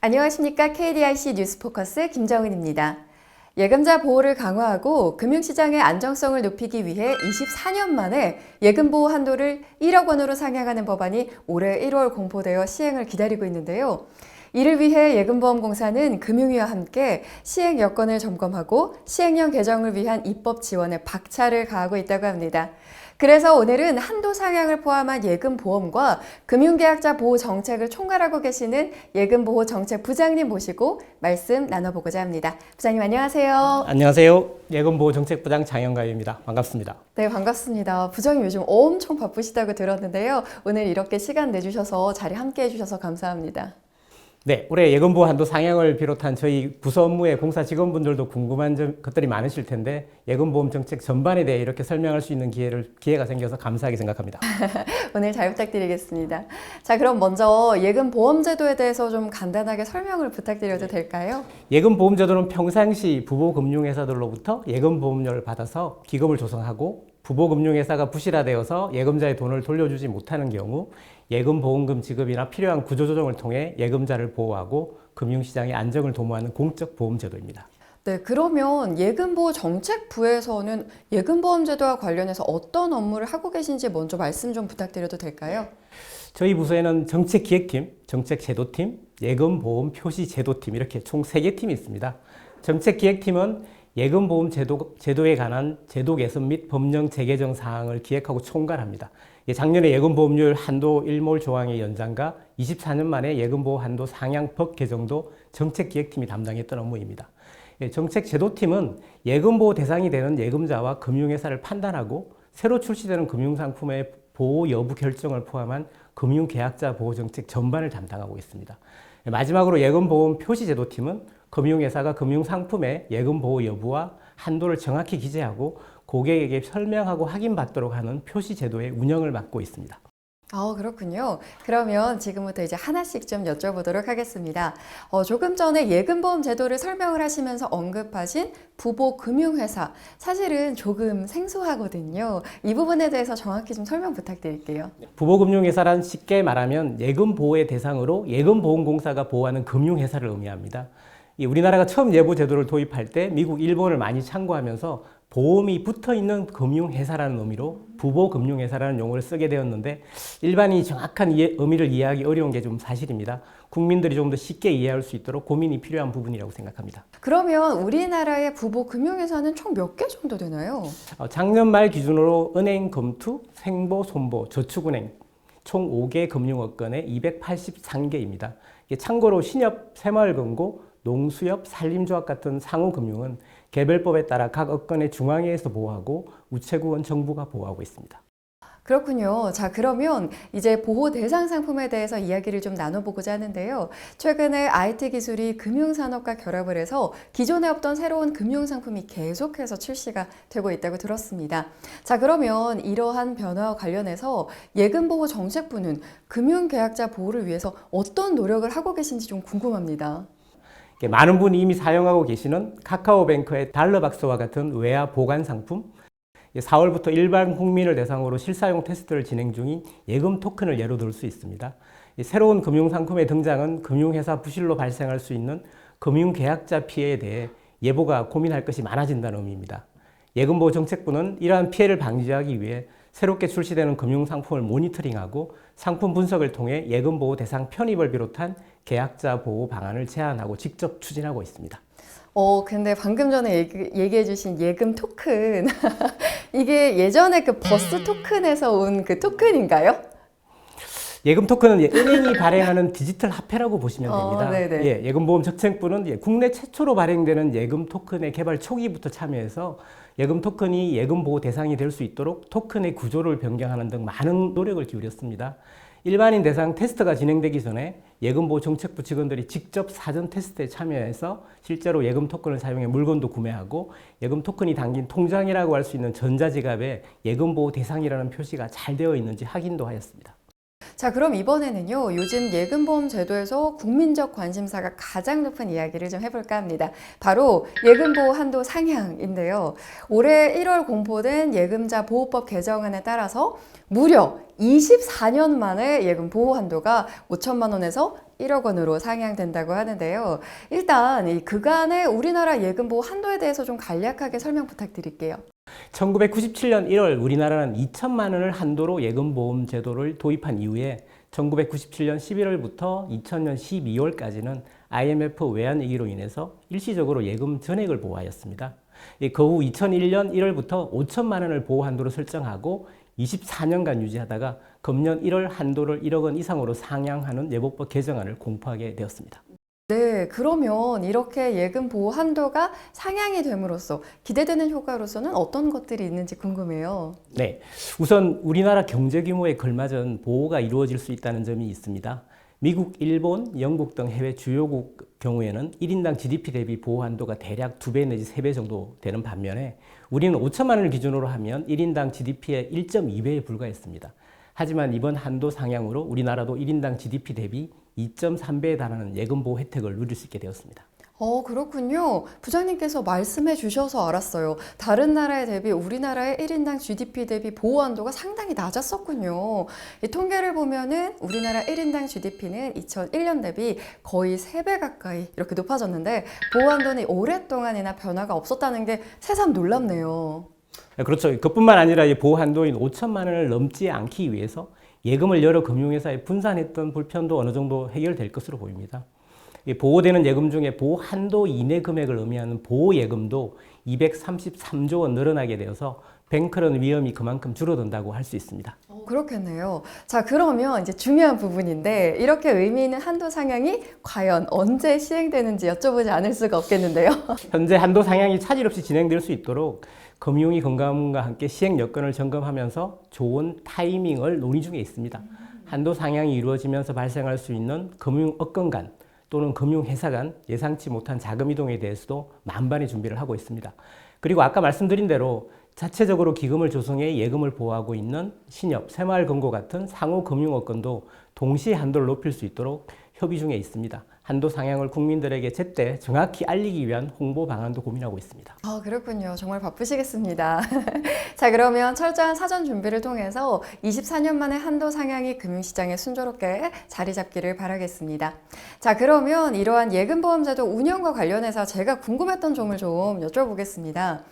안녕하십니까. KDIC 뉴스포커스 김정은입니다. 예금자 보호를 강화하고 금융시장의 안정성을 높이기 위해 24년 만에 예금보호 한도를 1억 원으로 상향하는 법안이 올해 1월 공포되어 시행을 기다리고 있는데요. 이를 위해 예금보험공사는 금융위와 함께 시행 여건을 점검하고 시행령 개정을 위한 입법 지원에 박차를 가하고 있다고 합니다. 그래서 오늘은 한도 상향을 포함한 예금보험과 금융계약자 보호 정책을 총괄하고 계시는 예금보호정책부장님 모시고 말씀 나눠보고자 합니다. 부장님 안녕하세요. 안녕하세요. 예금보호정책부장 장영가입니다. 반갑습니다. 네, 반갑습니다. 부장님 요즘 엄청 바쁘시다고 들었는데요. 오늘 이렇게 시간 내주셔서 자리 함께 해주셔서 감사합니다. 네, 올해 예금보호 한도 상향을 비롯한 저희 부서 업무에 공사 직원분들도 궁금한 것들이 많으실 텐데 예금보험 정책 전반에 대해 이렇게 설명할 수 있는 기회가 생겨서 감사하게 생각합니다. 오늘 잘 부탁드리겠습니다. 자, 그럼 먼저 예금보험제도에 대해서 좀 간단하게 설명을 부탁드려도 될까요? 예금보험제도는 평상시 부보금융회사들로부터 예금보험료를 받아서 기금을 조성하고 부보금융회사가 부실화되어서 예금자의 돈을 돌려주지 못하는 경우 예금보험금 지급이나 필요한 구조조정을 통해 예금자를 보호하고 금융시장의 안정을 도모하는 공적 보험제도입니다. 네, 그러면 예금보호정책부에서는 예금보험제도와 관련해서 어떤 업무를 하고 계신지 먼저 말씀 좀 부탁드려도 될까요? 저희 부서에는 정책기획팀, 정책제도팀, 예금보험표시제도팀 이렇게 총 3개 팀이 있습니다. 정책기획팀은 예금보험제도에 관한 제도 개선 및 법령 재개정 사항을 기획하고 총괄합니다. 작년에 예금보험료율 한도 일몰 조항의 연장과 24년 만에 예금보호 한도 상향 법 개정도 정책기획팀이 담당했던 업무입니다. 정책제도팀은 예금보호 대상이 되는 예금자와 금융회사를 판단하고 새로 출시되는 금융상품의 보호 여부 결정을 포함한 금융계약자 보호정책 전반을 담당하고 있습니다. 마지막으로 예금보험 표시제도팀은 금융회사가 금융상품의 예금보호 여부와 한도를 정확히 기재하고 고객에게 설명하고 확인받도록 하는 표시제도의 운영을 맡고 있습니다. 그렇군요. 그러면 지금부터 이제 하나씩 좀 여쭤보도록 하겠습니다. 조금 전에 예금보험 제도를 설명을 하시면서 언급하신 부보금융회사, 사실은 조금 생소하거든요. 이 부분에 대해서 정확히 좀 설명 부탁드릴게요. 부보금융회사란 쉽게 말하면 예금보호의 대상으로 예금보험공사가 보호하는 금융회사를 의미합니다. 우리나라가 처음 예보제도를 도입할 때 미국, 일본을 많이 참고하면서 보험이 붙어있는 금융회사라는 의미로 부보금융회사라는 용어를 쓰게 되었는데 일반인이 정확한 의미를 이해하기 어려운 게 좀 사실입니다. 국민들이 좀 더 쉽게 이해할 수 있도록 고민이 필요한 부분이라고 생각합니다. 그러면 우리나라의 부보금융회사는 총 몇 개 정도 되나요? 작년 말 기준으로 은행, 금투, 생보, 손보, 저축은행 총 5개 금융업권에 283개입니다. 참고로 신협, 새마을금고, 농수협, 산림조합 같은 상호금융은 개별법에 따라 각 업권의 중앙회에서 보호하고 우체국은 정부가 보호하고 있습니다. 그렇군요. 자, 그러면 이제 보호 대상 상품에 대해서 이야기를 좀 나눠보고자 하는데요. 최근에 IT 기술이 금융산업과 결합을 해서 기존에 없던 새로운 금융상품이 계속해서 출시가 되고 있다고 들었습니다. 자, 그러면 이러한 변화와 관련해서 예금보호정책부는 금융계약자 보호를 위해서 어떤 노력을 하고 계신지 좀 궁금합니다. 많은 분이 이미 사용하고 계시는 카카오뱅크의 달러박스와 같은 외화 보관 상품, 4월부터 일반 국민을 대상으로 실사용 테스트를 진행 중인 예금 토큰을 예로 들 수 있습니다. 새로운 금융상품의 등장은 금융회사 부실로 발생할 수 있는 금융계약자 피해에 대해 예보가 고민할 것이 많아진다는 의미입니다. 예금보호정책부는 이러한 피해를 방지하기 위해 새롭게 출시되는 금융상품을 모니터링하고 상품 분석을 통해 예금보호 대상 편입을 비롯한 계약자 보호 방안을 제안하고 직접 추진하고 있습니다. 근데 방금 전에 얘기해 주신 예금 토큰 이게 예전에 그 버스 토큰에서 온 그 토큰인가요? 예금 토큰은 은행이 발행하는 디지털 화폐라고 보시면 됩니다. 예금보험정책부는 국내 최초로 발행되는 예금 토큰의 개발 초기부터 참여해서 예금 토큰이 예금 보호 대상이 될 수 있도록 토큰의 구조를 변경하는 등 많은 노력을 기울였습니다. 일반인 대상 테스트가 진행되기 전에 예금보호정책부 직원들이 직접 사전 테스트에 참여해서 실제로 예금 토큰을 사용해 물건도 구매하고 예금 토큰이 담긴 통장이라고 할 수 있는 전자지갑에 예금보호 대상이라는 표시가 잘 되어 있는지 확인도 하였습니다. 자, 그럼 이번에는요, 요즘 예금보험 제도에서 국민적 관심사가 가장 높은 이야기를 좀 해볼까 합니다. 바로 예금보호 한도 상향인데요. 올해 1월 공포된 예금자 보호법 개정안에 따라서 무려 24년 만에 예금 보호 한도가 5천만 원에서 1억 원으로 상향된다고 하는데요. 일단 이 그간의 우리나라 예금 보호 한도에 대해서 좀 간략하게 설명 부탁드릴게요. 1997년 1월 우리나라는 2천만 원을 한도로 예금보험 제도를 도입한 이후에 1997년 11월부터 2000년 12월까지는 IMF 외환위기로 인해서 일시적으로 예금 전액을 보호하였습니다. 그 후 2001년 1월부터 5천만 원을 보호 한도로 설정하고 24년간 유지하다가 금년 1월 한도를 1억 원 이상으로 상향하는 예보법 개정안을 공포하게 되었습니다. 네, 그러면 이렇게 예금 보호 한도가 상향이 됨으로써 기대되는 효과로서는 어떤 것들이 있는지 궁금해요. 네, 우선 우리나라 경제 규모에 걸맞은 보호가 이루어질 수 있다는 점이 있습니다. 미국, 일본, 영국 등 해외 주요국 경우에는 1인당 GDP 대비 보호 한도가 대략 2배 내지 3배 정도 되는 반면에 우리는 5천만 원을 기준으로 하면 1인당 GDP의 1.2배에 불과했습니다. 하지만 이번 한도 상향으로 우리나라도 1인당 GDP 대비 2.3배에 달하는 예금보호 혜택을 누릴 수 있게 되었습니다. 그렇군요. 부장님께서 말씀해 주셔서 알았어요. 다른 나라에 대비 우리나라의 1인당 GDP 대비 보호 한도가 상당히 낮았었군요. 이 통계를 보면은 우리나라 1인당 GDP는 2001년 대비 거의 3배 가까이 이렇게 높아졌는데 보호 한도는 오랫동안이나 변화가 없었다는 게 새삼 놀랍네요. 그렇죠. 그뿐만 아니라 이 보호 한도인 5천만 원을 넘지 않기 위해서 예금을 여러 금융회사에 분산했던 불편도 어느 정도 해결될 것으로 보입니다. 보호되는 예금 중에 보호 한도 이내 금액을 의미하는 보호예금도 233조 원 늘어나게 되어서 뱅크런 위험이 그만큼 줄어든다고 할 수 있습니다. 그렇겠네요. 자, 그러면 이제 중요한 부분인데 이렇게 의미 있는 한도 상향이 과연 언제 시행되는지 여쭤보지 않을 수가 없겠는데요. 현재 한도 상향이 차질 없이 진행될 수 있도록 금융위 건강과 함께 시행 여건을 점검하면서 좋은 타이밍을 논의 중에 있습니다. 한도 상향이 이루어지면서 발생할 수 있는 금융업권 간 또는 금융회사 간 예상치 못한 자금 이동에 대해서도 만반의 준비를 하고 있습니다. 그리고 아까 말씀드린 대로 자체적으로 기금을 조성해 예금을 보호하고 있는 신협, 새마을금고 같은 상호 금융업권도 동시에 한도를 높일 수 있도록 협의 중에 있습니다. 한도 상향을 국민들에게 제때 정확히 알리기 위한 홍보 방안도 고민하고 있습니다. 그렇군요. 정말 바쁘시겠습니다. 자, 그러면 철저한 사전 준비를 통해서 24년 만에 한도 상향이 금융시장에 순조롭게 자리 잡기를 바라겠습니다. 자, 그러면 이러한 예금보험제도 운영과 관련해서 제가 궁금했던 점을 좀 여쭤보겠습니다.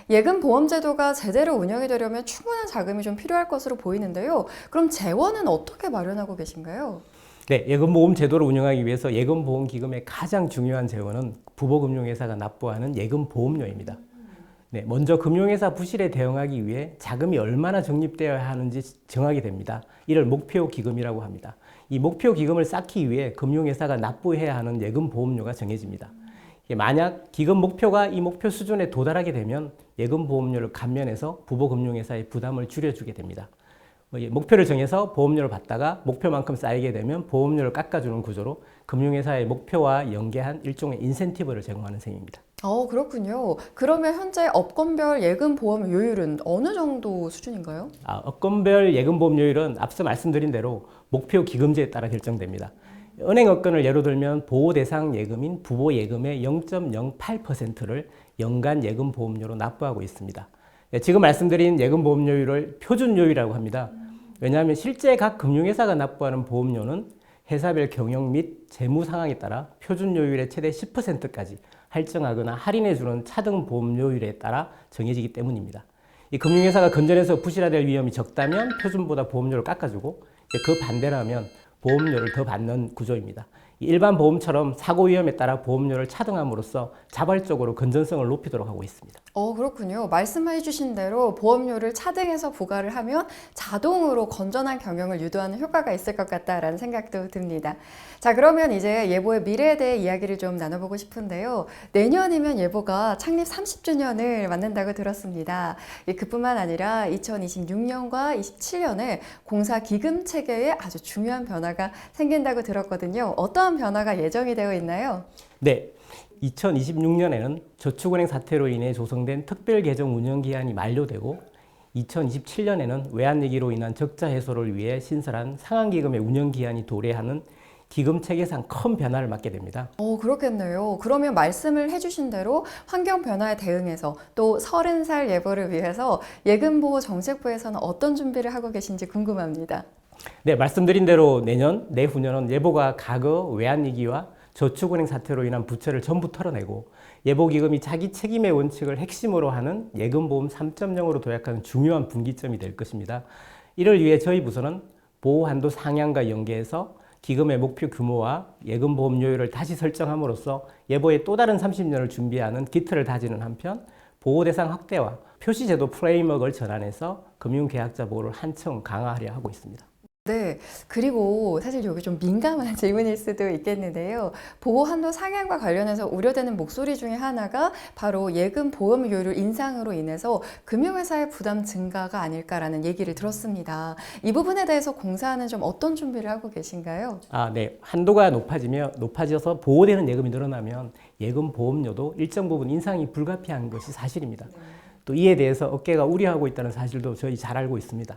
예금보험제도가 제대로 운영이 되려면 충분한 자금이 좀 필요할 것으로 보이는데요. 그럼 재원은 어떻게 마련하고 계신가요? 네, 예금보험 제도를 운영하기 위해서 예금보험기금의 가장 중요한 재원은 부보금융회사가 납부하는 예금보험료입니다. 네, 먼저 금융회사 부실에 대응하기 위해 자금이 얼마나 적립되어야 하는지 정하게 됩니다. 이를 목표기금이라고 합니다. 이 목표기금을 쌓기 위해 금융회사가 납부해야 하는 예금보험료가 정해집니다. 만약 기금 목표가 이 목표 수준에 도달하게 되면 예금보험료를 감면해서 부보금융회사의 부담을 줄여주게 됩니다. 목표를 정해서 보험료를 받다가 목표만큼 쌓이게 되면 보험료를 깎아주는 구조로 금융회사의 목표와 연계한 일종의 인센티브를 제공하는 셈입니다. 그렇군요. 그러면 현재 업권별 예금보험 요율은 어느 정도 수준인가요? 업권별 예금보험료율은 앞서 말씀드린 대로 목표 기금제에 따라 결정됩니다. 은행 업권을 예로 들면 보호 대상 예금인 부보예금의 0.08%를 연간 예금보험료로 납부하고 있습니다. 지금 말씀드린 예금보험료율을 표준요율이라고 합니다. 왜냐하면 실제 각 금융회사가 납부하는 보험료는 회사별 경영 및 재무 상황에 따라 표준요율의 최대 10%까지 할증하거나 할인해주는 차등 보험료율에 따라 정해지기 때문입니다. 이 금융회사가 건전해서 부실화될 위험이 적다면 표준보다 보험료를 깎아주고 그 반대라면 보험료를 더 받는 구조입니다. 일반 보험처럼 사고 위험에 따라 보험료를 차등함으로써 자발적으로 건전성을 높이도록 하고 있습니다. 그렇군요. 말씀해 주신 대로 보험료를 차등해서 부과를 하면 자동으로 건전한 경영을 유도하는 효과가 있을 것 같다라는 생각도 듭니다. 자, 그러면 이제 예보의 미래에 대해 이야기를 좀 나눠보고 싶은데요. 내년이면 예보가 창립 30주년을 맞는다고 들었습니다. 그뿐만 아니라 2026년과 27년에 공사 기금 체계에 아주 중요한 변화가 생긴다고 들었거든요. 어떠한 변화가 예정이 되어 있나요? 네. 2026년에는 저축은행 사태로 인해 조성된 특별계정 운영기한이 만료되고 2027년에는 외환위기로 인한 적자 해소를 위해 신설한 상한기금의 운영기한이 도래하는 기금 체계상 큰 변화를 맞게 됩니다. 그렇겠네요. 그러면 말씀을 해주신 대로 환경 변화에 대응해서 또 30살 예보를 위해서 예금보호 정책부에서는 어떤 준비를 하고 계신지 궁금합니다. 네, 말씀드린 대로 내년, 내후년은 예보가 과거 외환위기와 저축은행 사태로 인한 부채를 전부 털어내고 예보기금이 자기 책임의 원칙을 핵심으로 하는 예금보험 3.0으로 도약하는 중요한 분기점이 될 것입니다. 이를 위해 저희 부서는 보호한도 상향과 연계해서 기금의 목표 규모와 예금보험료율을 다시 설정함으로써 예보의 또 다른 30년을 준비하는 기틀을 다지는 한편 보호대상 확대와 표시제도 프레임워크를 전환해서 금융계약자 보호를 한층 강화하려 하고 있습니다. 네, 그리고 사실 여기 좀 민감한 질문일 수도 있겠는데요. 보호 한도 상향과 관련해서 우려되는 목소리 중에 하나가 바로 예금 보험료율 인상으로 인해서 금융회사의 부담 증가가 아닐까라는 얘기를 들었습니다. 이 부분에 대해서 공사는 좀 어떤 준비를 하고 계신가요? 네. 한도가 높아져서 보호되는 예금이 늘어나면 예금 보험료도 일정 부분 인상이 불가피한 것이 사실입니다. 또 이에 대해서 업계가 우려하고 있다는 사실도 저희 잘 알고 있습니다.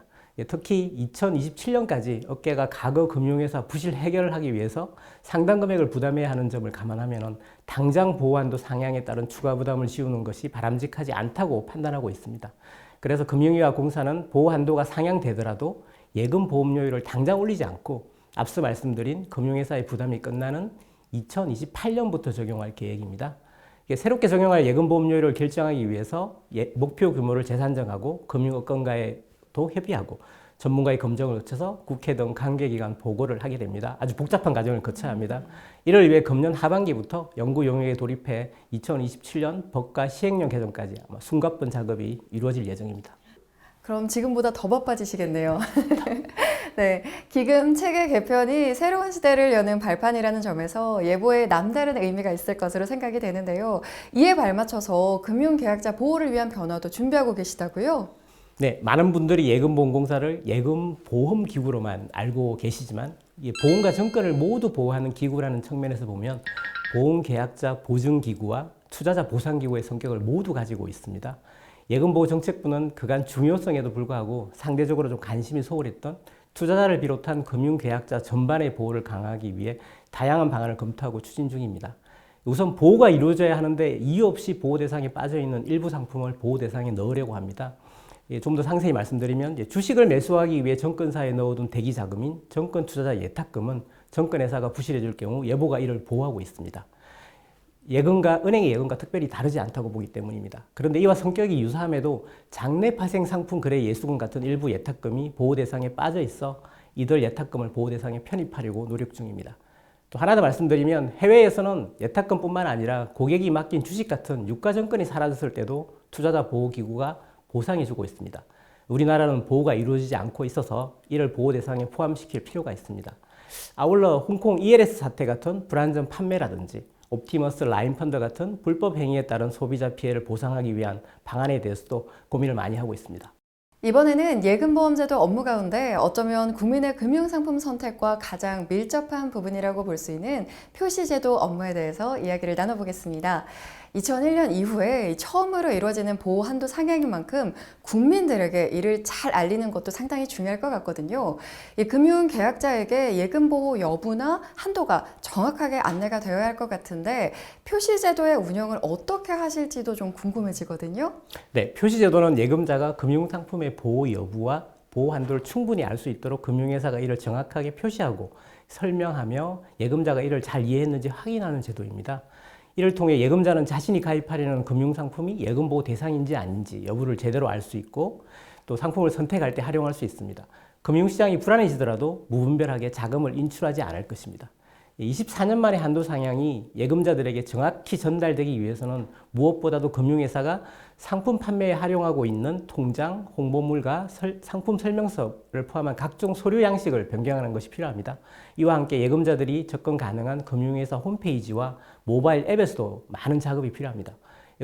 특히 2027년까지 업계가 과거 금융회사 부실 해결을 하기 위해서 상당 금액을 부담해야 하는 점을 감안하면 당장 보호한도 상향에 따른 추가 부담을 지우는 것이 바람직하지 않다고 판단하고 있습니다. 그래서 금융위와 공사는 보호한도가 상향되더라도 예금 보험료율을 당장 올리지 않고 앞서 말씀드린 금융회사의 부담이 끝나는 2028년부터 적용할 계획입니다. 새롭게 적용할 예금 보험료율을 결정하기 위해서 목표 규모를 재산정하고 금융업권과도 협의하고 전문가의 검증을 거쳐서 국회 등 관계기관 보고를 하게 됩니다. 아주 복잡한 과정을 거쳐야 합니다. 이를 위해 금년 하반기부터 연구 용역에 돌입해 2027년 법과 시행령 개정까지 아마 숨가쁜 작업이 이루어질 예정입니다. 그럼 지금보다 더 바빠지시겠네요. 네, 기금 체계 개편이 새로운 시대를 여는 발판이라는 점에서 예보에 남다른 의미가 있을 것으로 생각이 되는데요. 이에 발맞춰서 금융계약자 보호를 위한 변화도 준비하고 계시다고요? 네, 많은 분들이 예금보험공사를 예금보험기구로만 알고 계시지만 보험과 정권을 모두 보호하는 기구라는 측면에서 보면 보험계약자 보증기구와 투자자 보상기구의 성격을 모두 가지고 있습니다. 예금보호정책부는 그간 중요성에도 불구하고 상대적으로 좀 관심이 소홀했던 투자자를 비롯한 금융계약자 전반의 보호를 강화하기 위해 다양한 방안을 검토하고 추진 중입니다. 우선 보호가 이루어져야 하는데 이유 없이 보호 대상에 빠져있는 일부 상품을 보호 대상에 넣으려고 합니다. 좀 더 상세히 말씀드리면 주식을 매수하기 위해 정권사에 넣어둔 대기 자금인 정권 투자자 예탁금은 정권회사가 부실해질 경우 예보가 이를 보호하고 있습니다. 은행의 예금과 특별히 다르지 않다고 보기 때문입니다. 그런데 이와 성격이 유사함에도 장래 파생 상품 거래 예수금 같은 일부 예탁금이 보호 대상에 빠져 있어 이들 예탁금을 보호 대상에 편입하려고 노력 중입니다. 또 하나 더 말씀드리면 해외에서는 예탁금뿐만 아니라 고객이 맡긴 주식 같은 유가증권이 사라졌을 때도 투자자 보호기구가 보상해주고 있습니다. 우리나라는 보호가 이루어지지 않고 있어서 이를 보호 대상에 포함시킬 필요가 있습니다. 아울러 홍콩 ELS 사태 같은 불안전 판매라든지 옵티머스 라인 펀드 같은 불법 행위에 따른 소비자 피해를 보상하기 위한 방안에 대해서도 고민을 많이 하고 있습니다. 이번에는 예금보험제도 업무 가운데 어쩌면 국민의 금융상품 선택과 가장 밀접한 부분이라고 볼 수 있는 표시제도 업무에 대해서 이야기를 나눠보겠습니다. 2001년 이후에 처음으로 이루어지는 보호 한도 상향인 만큼 국민들에게 이를 잘 알리는 것도 상당히 중요할 것 같거든요. 이 금융계약자에게 예금보호 여부나 한도가 정확하게 안내가 되어야 할 것 같은데 표시제도의 운영을 어떻게 하실지도 좀 궁금해지거든요. 네, 표시제도는 예금자가 금융상품의 보호 여부와 보호 한도를 충분히 알 수 있도록 금융회사가 이를 정확하게 표시하고 설명하며 예금자가 이를 잘 이해했는지 확인하는 제도입니다. 이를 통해 예금자는 자신이 가입하려는 금융상품이 예금보호 대상인지 아닌지 여부를 제대로 알 수 있고 또 상품을 선택할 때 활용할 수 있습니다. 금융시장이 불안해지더라도 무분별하게 자금을 인출하지 않을 것입니다. 24년 만에 한도 상향이 예금자들에게 정확히 전달되기 위해서는 무엇보다도 금융회사가 상품 판매에 활용하고 있는 통장, 홍보물과 상품 설명서를 포함한 각종 서류 양식을 변경하는 것이 필요합니다. 이와 함께 예금자들이 접근 가능한 금융회사 홈페이지와 모바일 앱에서도 많은 작업이 필요합니다.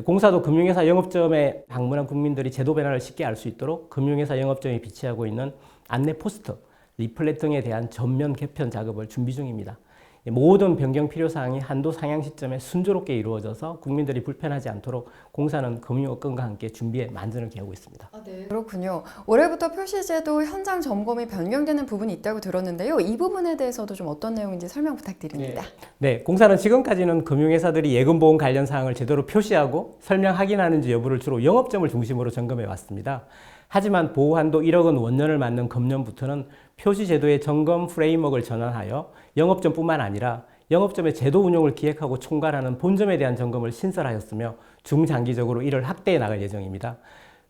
공사도 금융회사 영업점에 방문한 국민들이 제도 변화를 쉽게 알 수 있도록 금융회사 영업점에 비치하고 있는 안내 포스터, 리플렛 등에 대한 전면 개편 작업을 준비 중입니다. 모든 변경 필요사항이 한도 상향 시점에 순조롭게 이루어져서 국민들이 불편하지 않도록 공사는 금융업건과 함께 준비에 만전을 기하고 있습니다. 그렇군요. 올해부터 표시제도 현장 점검이 변경되는 부분이 있다고 들었는데요. 이 부분에 대해서도 좀 어떤 내용인지 설명 부탁드립니다. 네, 공사는 지금까지는 금융회사들이 예금보험 관련 사항을 제대로 표시하고 설명 확인하는지 여부를 주로 영업점을 중심으로 점검해 왔습니다. 하지만 보호한도 1억 원 원년을 맞는 금년부터는 표시제도의 점검 프레임워크를 전환하여 영업점뿐만 아니라 영업점의 제도 운영을 기획하고 총괄하는 본점에 대한 점검을 신설하였으며 중장기적으로 이를 확대해 나갈 예정입니다.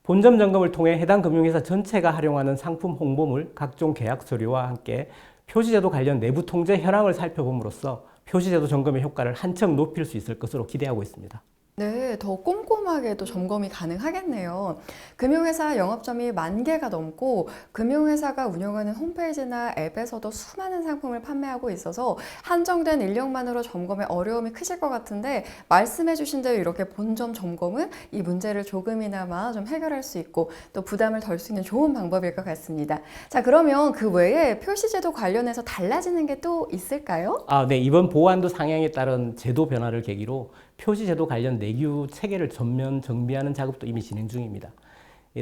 본점 점검을 통해 해당 금융회사 전체가 활용하는 상품 홍보물, 각종 계약 서류와 함께 표시제도 관련 내부 통제 현황을 살펴봄으로써 표시제도 점검의 효과를 한층 높일 수 있을 것으로 기대하고 있습니다. 네, 더 꼼꼼하게도 점검이 가능하겠네요. 금융회사 영업점이 10,000개가 넘고 금융회사가 운영하는 홈페이지나 앱에서도 수많은 상품을 판매하고 있어서 한정된 인력만으로 점검에 어려움이 크실 것 같은데 말씀해 주신 대로 이렇게 본점 점검은 이 문제를 조금이나마 좀 해결할 수 있고 또 부담을 덜 수 있는 좋은 방법일 것 같습니다. 자, 그러면 그 외에 표시제도 관련해서 달라지는 게 또 있을까요? 네, 이번 보호한도 상향에 따른 제도 변화를 계기로 표시제도 관련 내규 체계를 전면 정비하는 작업도 이미 진행 중입니다.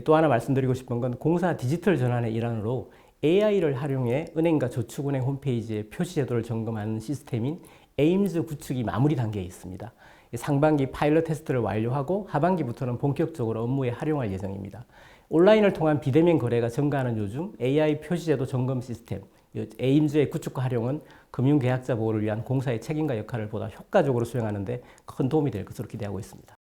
또 하나 말씀드리고 싶은 건 공사 디지털 전환의 일환으로 AI를 활용해 은행과 저축은행 홈페이지에 표시제도를 점검하는 시스템인 에임즈 구축이 마무리 단계에 있습니다. 상반기 파일럿 테스트를 완료하고 하반기부터는 본격적으로 업무에 활용할 예정입니다. 온라인을 통한 비대면 거래가 증가하는 요즘 AI 표시제도 점검 시스템 에임즈의 구축과 활용은 금융계약자 보호를 위한 공사의 책임과 역할을 보다 효과적으로 수행하는 데 큰 도움이 될 것으로 기대하고 있습니다.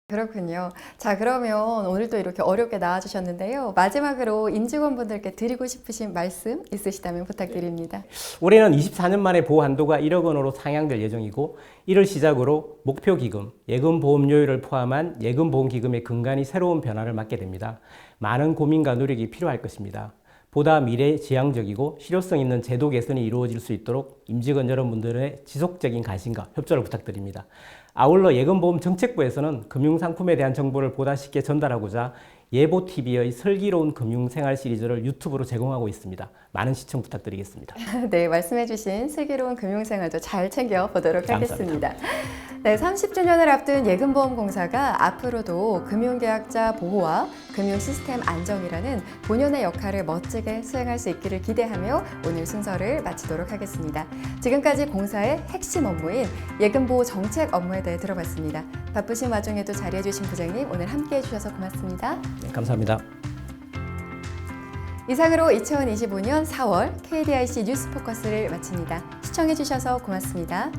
그렇군요. 자, 그러면 오늘도 이렇게 어렵게 나와주셨는데요. 마지막으로 임직원분들께 드리고 싶으신 말씀 있으시다면 부탁드립니다. 올해는 24년 만에 보호 한도가 1억 원으로 상향될 예정이고 이를 시작으로 목표 기금, 예금 보험료율을 포함한 예금 보험 기금의 근간이 새로운 변화를 맞게 됩니다. 많은 고민과 노력이 필요할 것입니다. 보다 미래지향적이고 실효성 있는 제도 개선이 이루어질 수 있도록 임직원 여러분들의 지속적인 관심과 협조를 부탁드립니다. 아울러 예금보험정책부에서는 금융상품에 대한 정보를 보다 쉽게 전달하고자 예보TV의 슬기로운 금융생활 시리즈를 유튜브로 제공하고 있습니다. 많은 시청 부탁드리겠습니다. 네, 말씀해주신 슬기로운 금융생활도 잘 챙겨보도록 하겠습니다. 네, 30주년을 앞둔 예금보험공사가 앞으로도 금융계약자 보호와 금융시스템 안정이라는 본연의 역할을 멋지게 수행할 수 있기를 기대하며 오늘 순서를 마치도록 하겠습니다. 지금까지 공사의 핵심 업무인 예금보호 정책 업무에 대해 들어봤습니다. 바쁘신 와중에도 자리해주신 부장님 오늘 함께해 주셔서 고맙습니다. 네, 감사합니다. 이상으로 2025년 4월 KDIC 뉴스포커스를 마칩니다. 시청해 주셔서 고맙습니다.